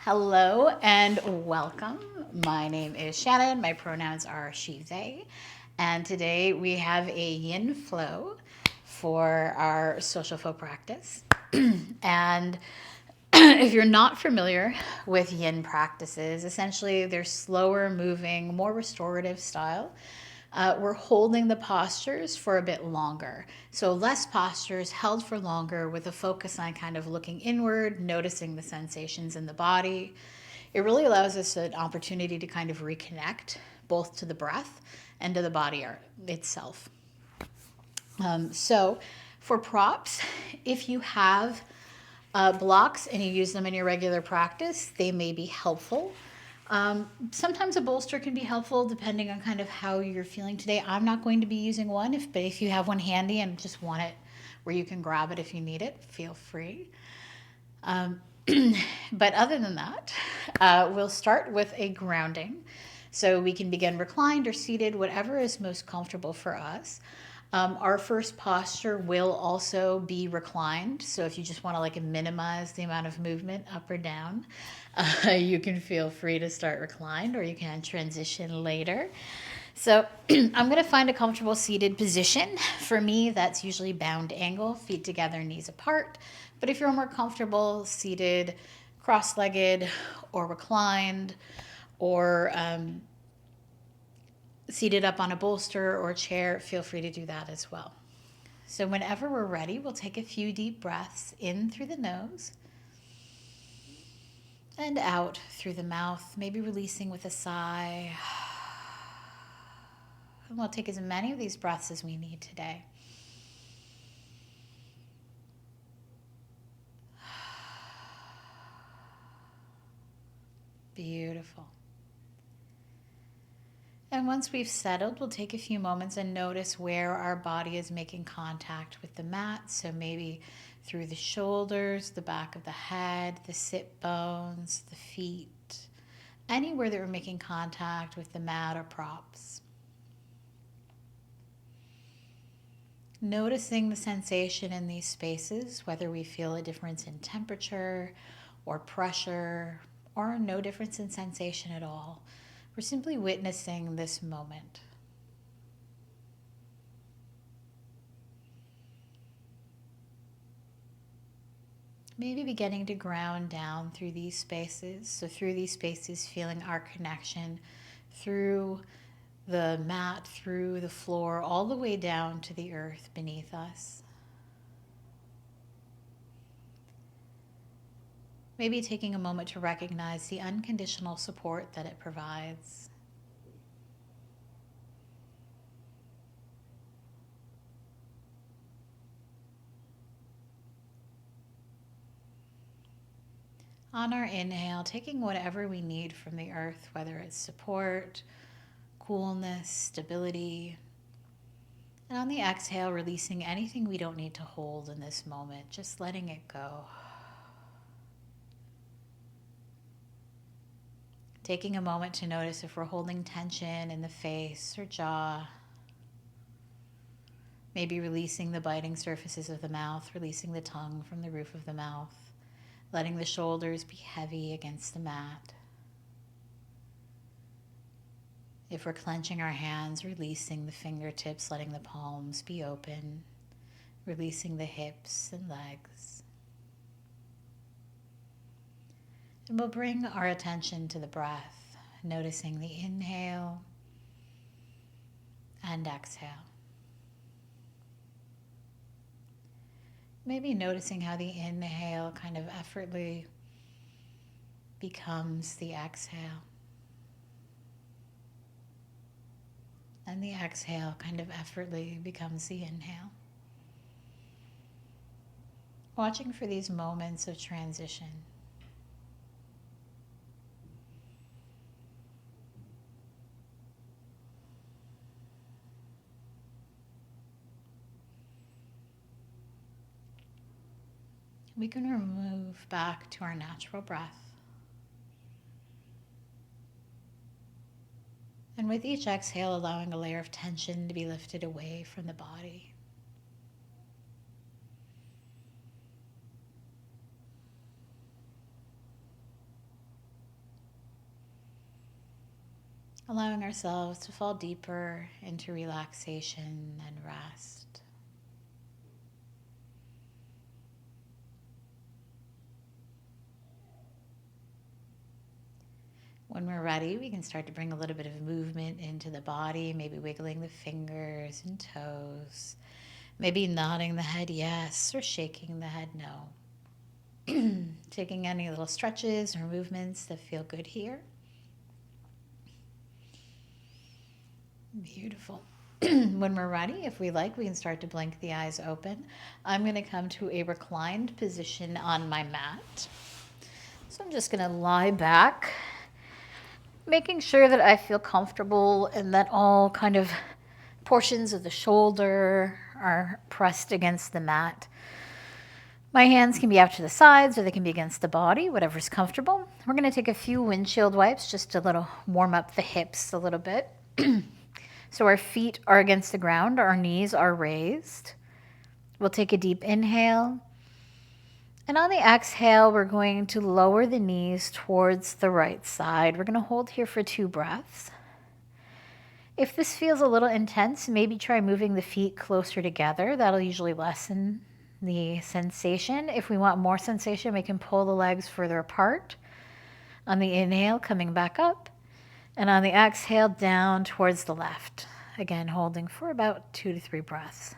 Hello and welcome. My name is Shannon. My pronouns are she, they. And today we have a yin flow for our social flow practice. And if you're not familiar with yin practices, essentially they're slower moving, more restorative style. We're holding the postures for a bit longer. So less postures held for longer with a focus on kind of looking inward, noticing the sensations in the body. It really allows us an opportunity to kind of reconnect both to the breath and to the body itself. So for props, if you have blocks and you use them in your regular practice, they may be helpful. Sometimes a bolster can be helpful depending on kind of how you're feeling today. I'm not going to be using one, but if you have one handy and just want it where you can grab it if you need it, feel free. But other than that, we'll start with a grounding. So we can begin reclined or seated, whatever is most comfortable for us. Our first posture will also be reclined. So if you just want to like minimize the amount of movement up or down, you can feel free to start reclined, or you can transition later. So I'm going to find a comfortable seated position. For me, that's usually bound angle, feet together, knees apart. But if you're more comfortable seated, cross-legged, or reclined, or seated up on a bolster or chair, feel free to do that as well. So whenever we're ready, we'll take a few deep breaths in through the nose and out through the mouth, maybe releasing with a sigh. And we'll take as many of these breaths as we need today. Beautiful. And once we've settled, we'll take a few moments and notice where our body is making contact with the mat. So maybe through the shoulders, the back of the head, the sit bones, the feet, anywhere that we're making contact with the mat or props. Noticing the sensation in these spaces, whether we feel a difference in temperature or pressure, or no difference in sensation at all. We're simply witnessing this moment. Maybe beginning to ground down through these spaces. So through these spaces, feeling our connection through the mat, through the floor, all the way down to the earth beneath us. Maybe taking a moment to recognize the unconditional support that it provides. On our inhale, taking whatever we need from the earth, whether it's support, coolness, stability. And on the exhale, releasing anything we don't need to hold in this moment, just letting it go. Taking a moment to notice if we're holding tension in the face or jaw. Maybe releasing the biting surfaces of the mouth, releasing the tongue from the roof of the mouth, letting the shoulders be heavy against the mat. If we're clenching our hands, releasing the fingertips, letting the palms be open, releasing the hips and legs. And we'll bring our attention to the breath, noticing the inhale and exhale. Maybe noticing how the inhale kind of effortlessly becomes the exhale. And the exhale kind of effortlessly becomes the inhale. Watching for these moments of transition. We can move back to our natural breath. And with each exhale, allowing a layer of tension to be lifted away from the body. allowing ourselves to fall deeper into relaxation and rest. When we're ready, we can start to bring a little bit of movement into the body, maybe wiggling the fingers and toes, maybe nodding the head yes or shaking the head no. Taking any little stretches or movements that feel good here. Beautiful. When we're ready, if we like, we can start to blink the eyes open. I'm going to come to a reclined position on my mat. So I'm just going to lie back, making sure that I feel comfortable and that all kind of portions of the shoulder are pressed against the mat. My hands can be out to the sides or they can be against the body, whatever's comfortable. We're going to take a few windshield wipes just to warm up the hips a little bit. So our feet are against the ground, our knees are raised. We'll take a deep inhale. And on the exhale, we're going to lower the knees towards the right side. We're going to hold here for 2 breaths. If this feels a little intense, maybe try moving the feet closer together. That'll usually lessen the sensation. If we want more sensation, we can pull the legs further apart. On the inhale, coming back up. And on the exhale, down towards the left. Again, holding for about 2 to 3 breaths.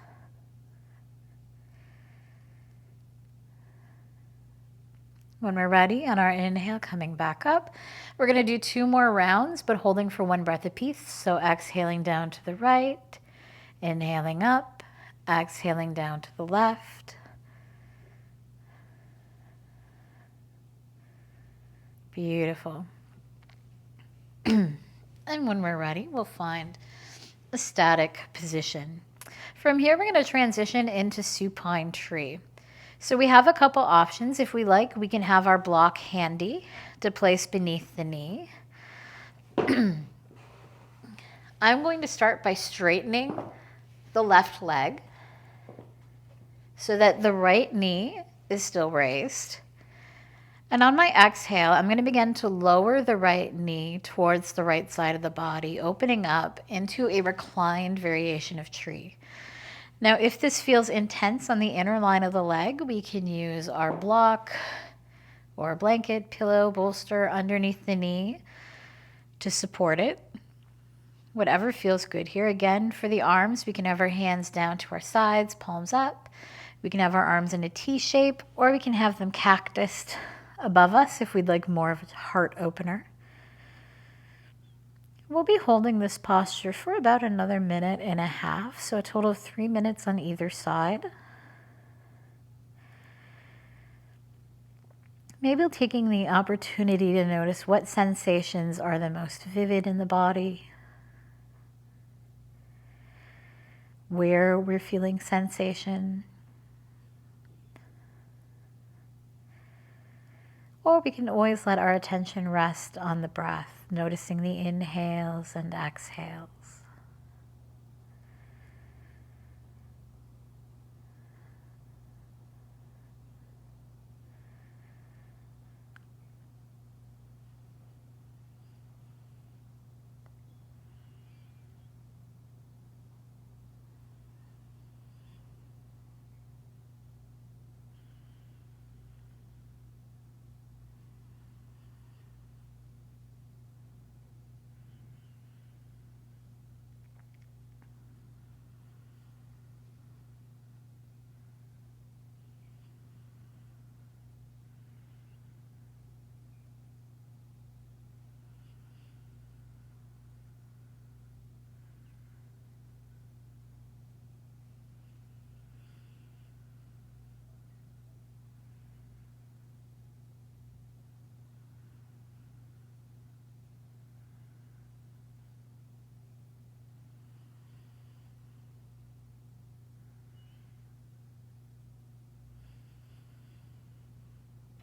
When we're ready, on our inhale, coming back up, we're going to do 2 more rounds, but holding for 1 breath apiece. So exhaling down to the right, inhaling up, exhaling down to the left. Beautiful. And when we're ready, we'll find a static position. From here, we're going to transition into Supine Tree. So we have a couple options. If we like, we can have our block handy to place beneath the knee. I'm going to start by straightening the left leg so that the right knee is still raised. And on my exhale, I'm going to begin to lower the right knee towards the right side of the body, opening up into a reclined variation of tree. Now, if this feels intense on the inner line of the leg, we can use our block or blanket, pillow, bolster underneath the knee to support it. Whatever feels good here. Again, for the arms, we can have our hands down to our sides, palms up. We can have our arms in a T shape, or we can have them cactused above us if we'd like more of a heart opener. We'll be holding this posture for about another 1.5 minutes, so a total of 3 minutes on either side. Maybe taking the opportunity to notice what sensations are the most vivid in the body, where we're feeling sensation. Or we can always let our attention rest on the breath, noticing the inhales and exhales.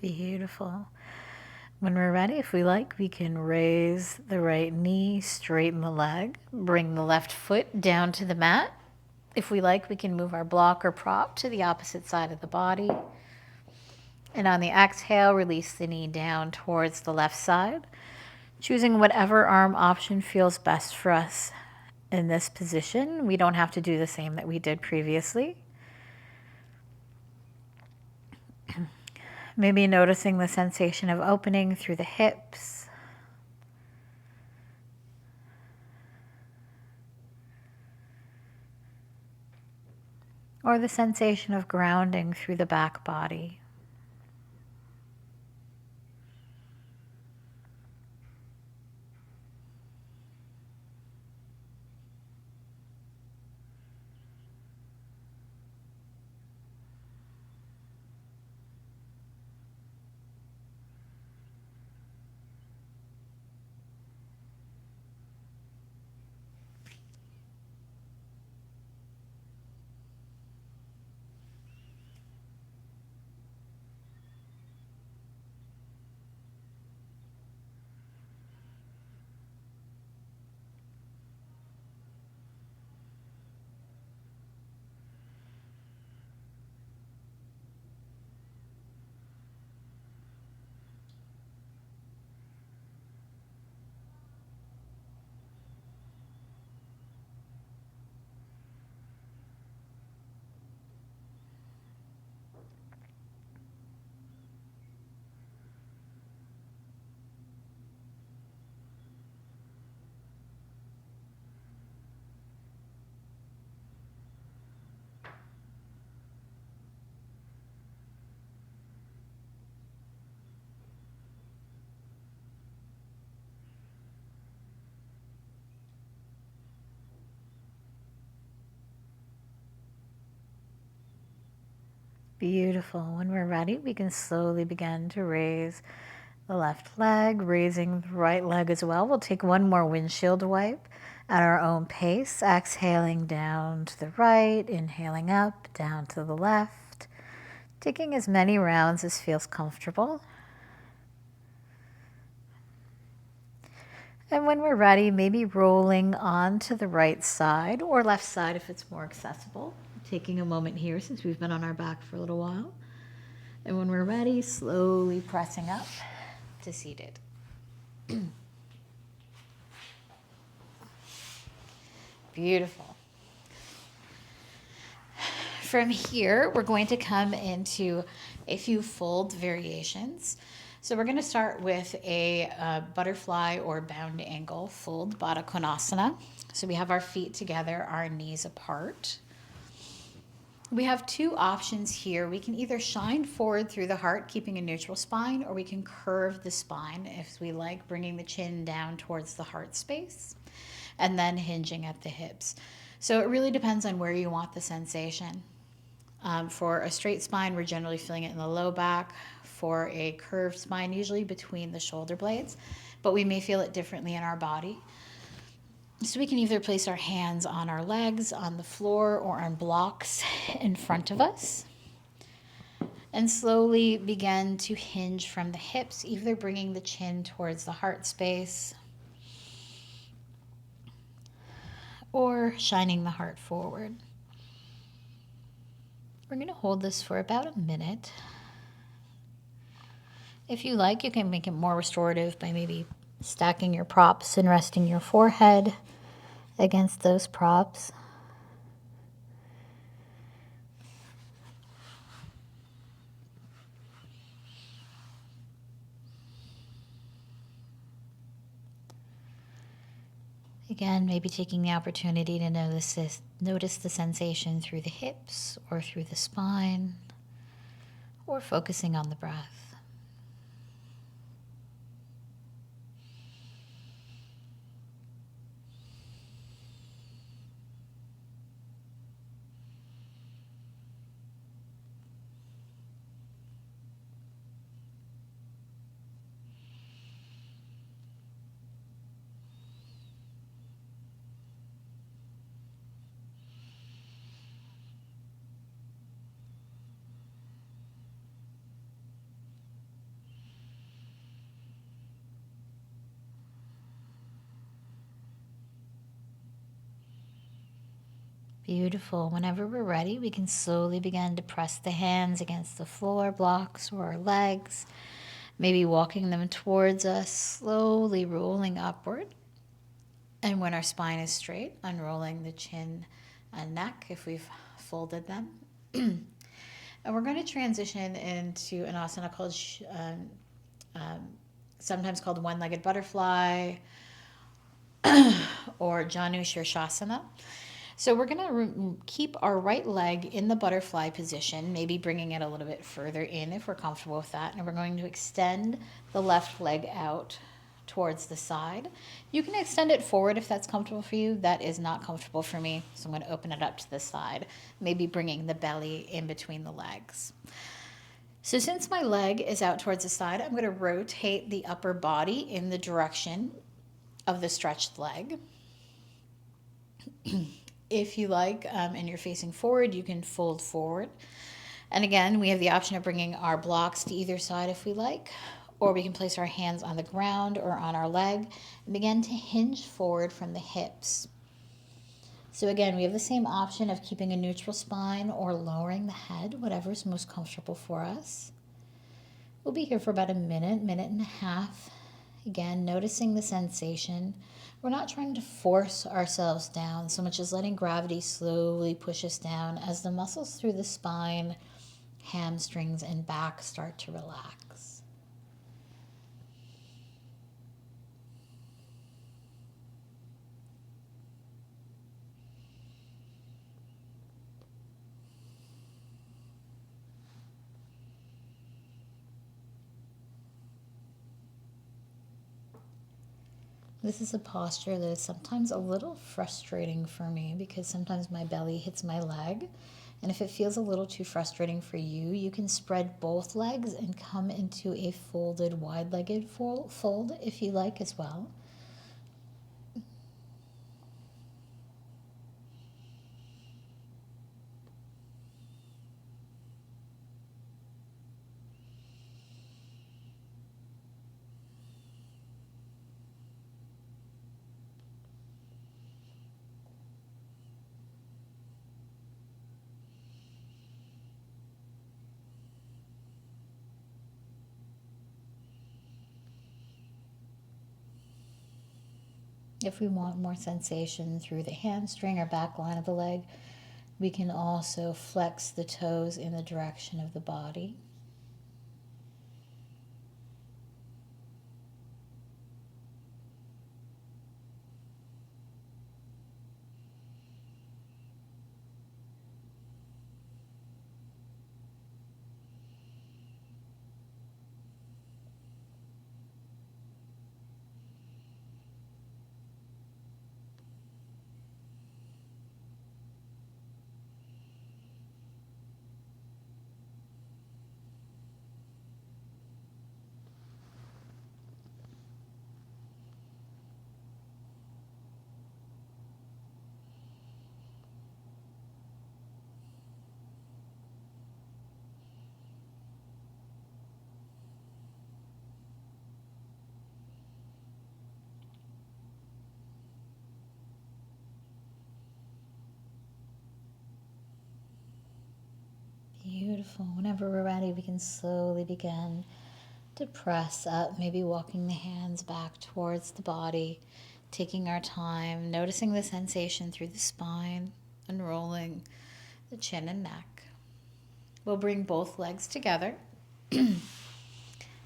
Beautiful. When we're ready, if we like, we can raise the right knee, straighten the leg, bring the left foot down to the mat. If we like, we can move our block or prop to the opposite side of the body. And on the exhale, release the knee down towards the left side. Choosing whatever arm option feels best for us in this position. We don't have to do the same that we did previously. Maybe noticing the sensation of opening through the hips. Or the sensation of grounding through the back body. Beautiful. When we're ready, we can slowly begin to raise the left leg, raising the right leg as well. We'll take one more windshield wipe at our own pace, exhaling down to the right, inhaling up, down to the left, taking as many rounds as feels comfortable. And when we're ready, maybe rolling onto the right side or left side if it's more accessible. Taking a moment here since we've been on our back for a little while. And when we're ready, slowly pressing up to seated. Beautiful. From here, we're going to come into a few fold variations. So we're going to start with a butterfly or bound angle fold, Badakonasana. So we have our feet together, our knees apart. We have two options here. We can either shine forward through the heart, keeping a neutral spine, or we can curve the spine if we like, bringing the chin down towards the heart space and then hinging at the hips. So it really depends on where you want the sensation. For a straight spine, we're generally feeling it in the low back. For a curved spine, usually between the shoulder blades, but we may feel it differently in our body. So we can either place our hands on our legs, on the floor, or on blocks in front of us. And slowly begin to hinge from the hips, either bringing the chin towards the heart space or shining the heart forward. We're going to hold this for about a minute. If you like, you can make it more restorative by maybe stacking your props and resting your forehead against those props. Again, maybe taking the opportunity to notice the sensation through the hips or through the spine, or focusing on the breath. Beautiful. Whenever we're ready, we can slowly begin to press the hands against the floor blocks or our legs maybe walking them towards us, slowly rolling upward. And when our spine is straight, unrolling the chin and neck if we've folded them. And we're going to transition into an asana called, sometimes called one-legged butterfly or Janu Shirshasana. So we're going to keep our right leg in the butterfly position, maybe bringing it a little bit further in if we're comfortable with that. And we're going to extend the left leg out towards the side. You can extend it forward if that's comfortable for you. That is not comfortable for me, so I'm going to open it up to the side, maybe bringing the belly in between the legs. So since my leg is out towards the side, I'm going to rotate the upper body in the direction of the stretched leg. If you like, and you're facing forward, you can fold forward. And again, we have the option of bringing our blocks to either side if we like, or we can place our hands on the ground or on our leg and begin to hinge forward from the hips. So again, we have the same option of keeping a neutral spine or lowering the head, whatever is most comfortable for us. We'll be here for about a minute, minute and a half. Again, noticing the sensation. We're not trying to force ourselves down so much as letting gravity slowly push us down as the muscles through the spine, hamstrings, and back start to relax. This is a posture that is sometimes a little frustrating for me because sometimes my belly hits my leg. And if it feels a little too frustrating for you, you can spread both legs and come into a folded, wide-legged fold if you like as well. If we want more sensation through the hamstring or back line of the leg, we can also flex the toes in the direction of the body. Beautiful. Whenever we're ready, we can slowly begin to press up, maybe walking the hands back towards the body, taking our time, noticing the sensation through the spine, unrolling the chin and neck. We'll bring both legs together and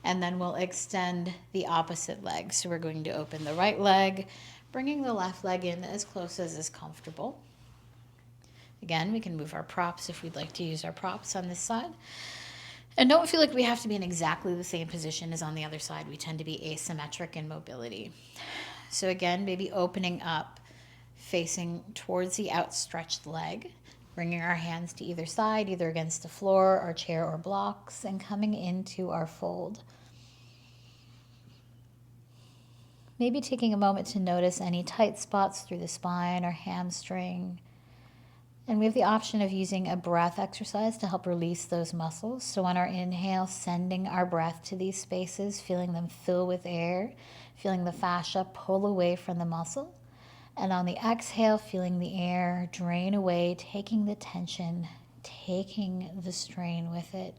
then we'll extend the opposite leg. So we're going to open the right leg, bringing the left leg in as close as is comfortable. Again, we can move our props if we'd like to use our props on this side. And don't feel like we have to be in exactly the same position as on the other side. We tend to be asymmetric in mobility. So again, maybe opening up, facing towards the outstretched leg, bringing our hands to either side, either against the floor or chair or blocks, and coming into our fold. Maybe taking a moment to notice any tight spots through the spine or hamstring. And we have the option of using a breath exercise to help release those muscles. So on our inhale, sending our breath to these spaces, feeling them fill with air, feeling the fascia pull away from the muscle. And on the exhale, feeling the air drain away, taking the tension, taking the strain with it.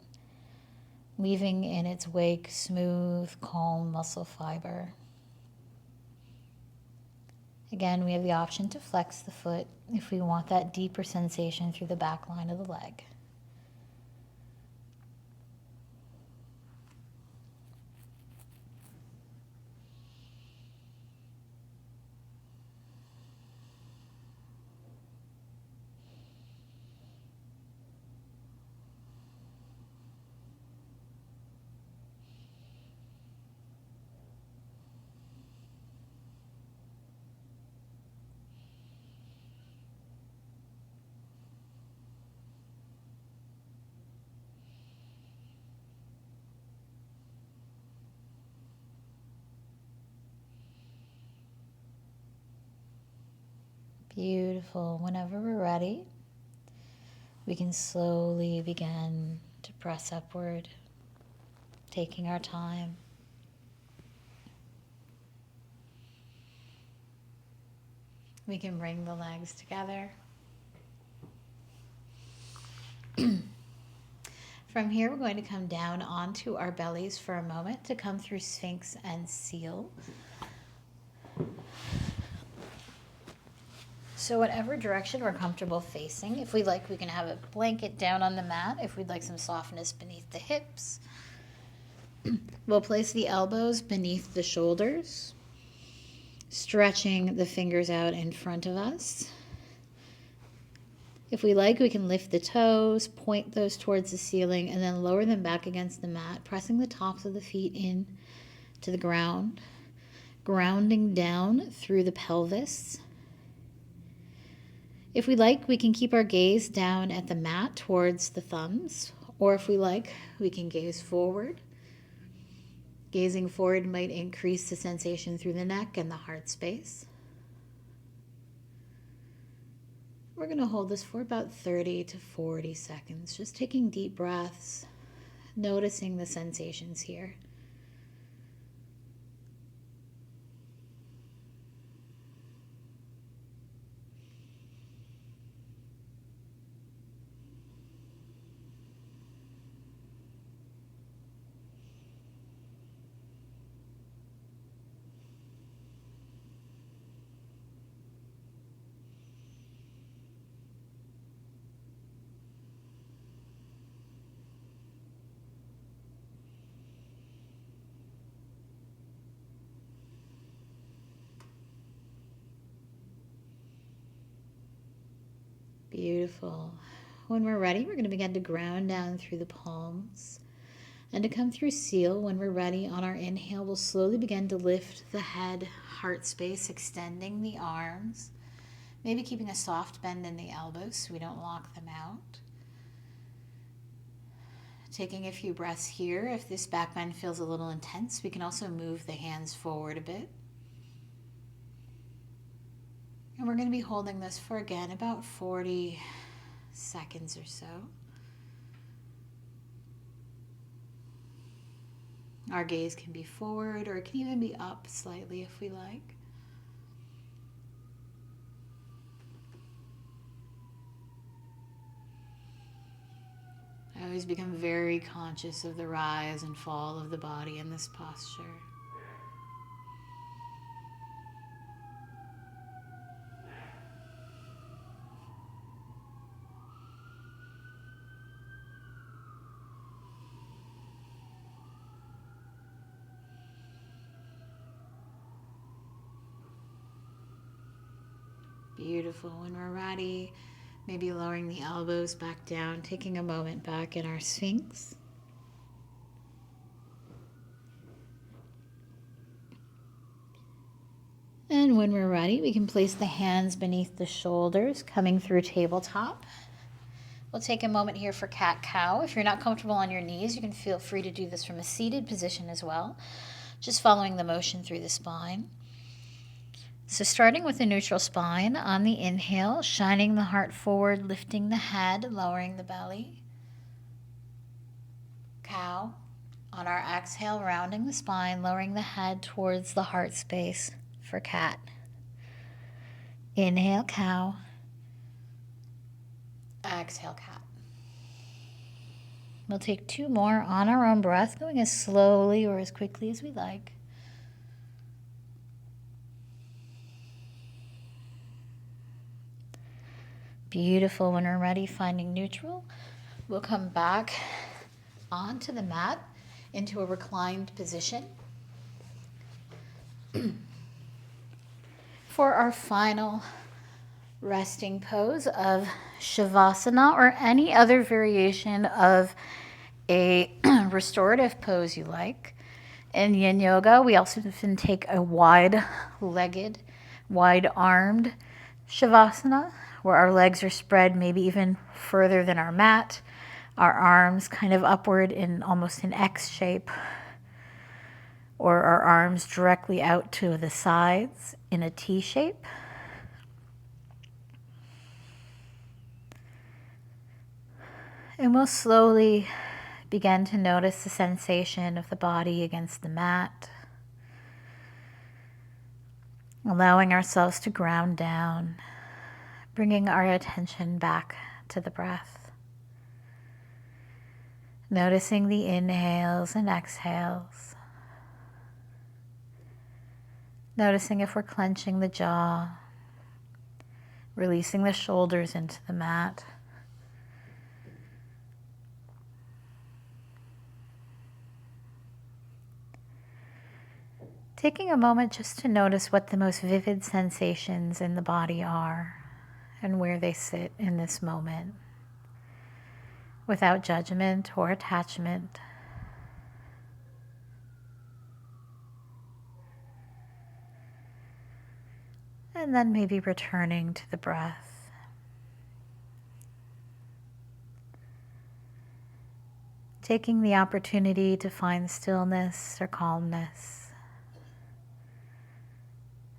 leaving in its wake smooth, calm muscle fiber. Again, we have the option to flex the foot if we want that deeper sensation through the back line of the leg. Beautiful. Whenever we're ready, we can slowly begin to press upward, taking our time. We can bring the legs together. From here, we're going to come down onto our bellies for a moment to come through Sphinx and Seal. So whatever direction we're comfortable facing, if we like, we can have a blanket down on the mat. If we'd like some softness beneath the hips, we'll place the elbows beneath the shoulders, stretching the fingers out in front of us. If we like, we can lift the toes, point those towards the ceiling, and then lower them back against the mat, pressing the tops of the feet in to the ground, grounding down through the pelvis. If we like, we can keep our gaze down at the mat towards the thumbs, or if we like, we can gaze forward. Gazing forward might increase the sensation through the neck and the heart space. We're going to hold this for about 30 to 40 seconds, just taking deep breaths, noticing the sensations here. Beautiful. When we're ready, we're going to begin to ground down through the palms and to come through Seal. When we're ready, on our inhale, we'll slowly begin to lift the head, heart space, extending the arms, maybe keeping a soft bend in the elbows so we don't lock them out. Taking a few breaths here. If this back bend feels a little intense, we can also move the hands forward a bit. And we're going to be holding this for, again, about 40 seconds or so. Our gaze can be forward, or it can even be up slightly if we like. I always become very conscious of the rise and fall of the body in this posture. Beautiful. When we're ready, maybe lowering the elbows back down, taking a moment back in our Sphinx. And when we're ready, we can place the hands beneath the shoulders, coming through tabletop. We'll take a moment here for cat-cow. If you're not comfortable on your knees, you can feel free to do this from a seated position as well, just following the motion through the spine. So starting with a neutral spine, on the inhale, shining the heart forward, lifting the head, lowering the belly. Cow. On our exhale, rounding the spine, lowering the head towards the heart space for cat. Inhale, cow. Exhale, cat. We'll take 2 more on our own breath, going as slowly or as quickly as we like. Beautiful. When we're ready, finding neutral, we'll come back onto the mat into a reclined position. For our final resting pose of Shavasana, or any other variation of a restorative pose you like. In Yin Yoga, we also can take a wide-legged, wide-armed Shavasana, where our legs are spread maybe even further than our mat, our arms kind of upward in almost an X shape, or our arms directly out to the sides in a T shape. And we'll slowly begin to notice the sensation of the body against the mat, allowing ourselves to ground down, bringing our attention back to the breath. Noticing the inhales and exhales. Noticing if we're clenching the jaw, releasing the shoulders into the mat. Taking a moment just to notice what the most vivid sensations in the body are and where they sit in this moment, without judgment or attachment. And then maybe returning to the breath. Taking the opportunity to find stillness or calmness.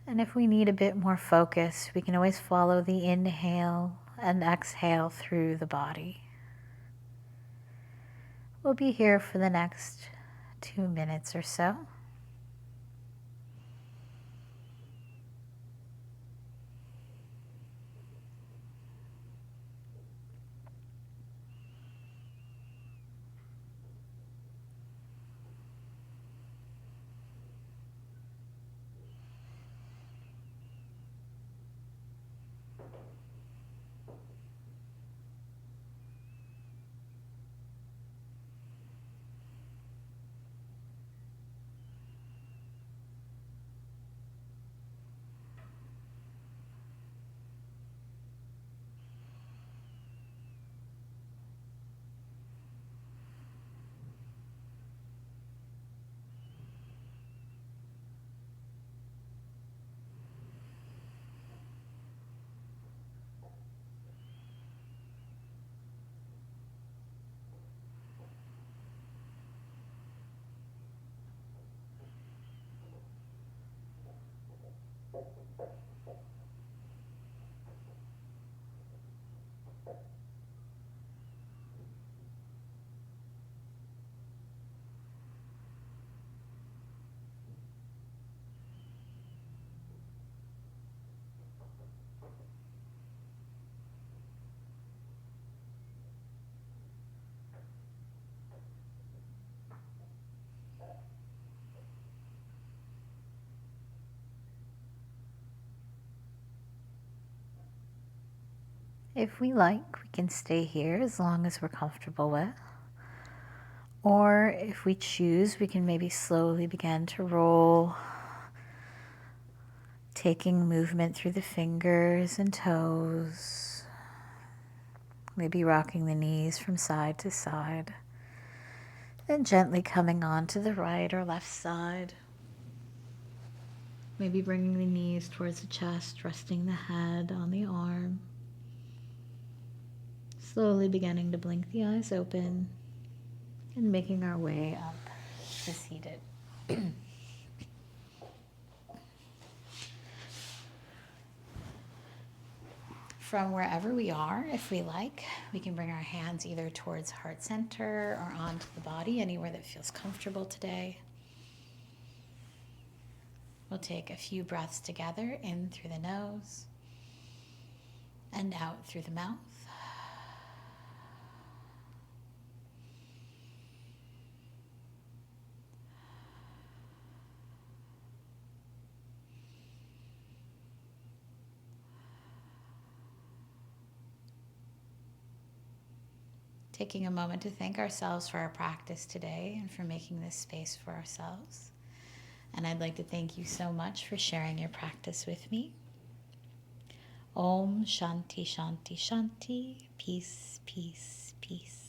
And if we need a bit more focus, we can always follow the inhale and exhale through the body. We'll be here for the next 2 minutes or so. If we like, we can stay here as long as we're comfortable with. Or if we choose, we can maybe slowly begin to roll, taking movement through the fingers and toes, maybe rocking the knees from side to side, then gently coming on to the right or left side. Maybe bringing the knees towards the chest, resting the head on the arm. Slowly beginning to blink the eyes open and making our way up to seated. From wherever we are, if we like, we can bring our hands either towards heart center or onto the body, anywhere that feels comfortable today. We'll take a few breaths together, in through the nose and out through the mouth. taking a moment to thank ourselves for our practice today and for making this space for ourselves. And I'd like to thank you so much for sharing your practice with me. Om Shanti Shanti Shanti. Peace, peace, peace.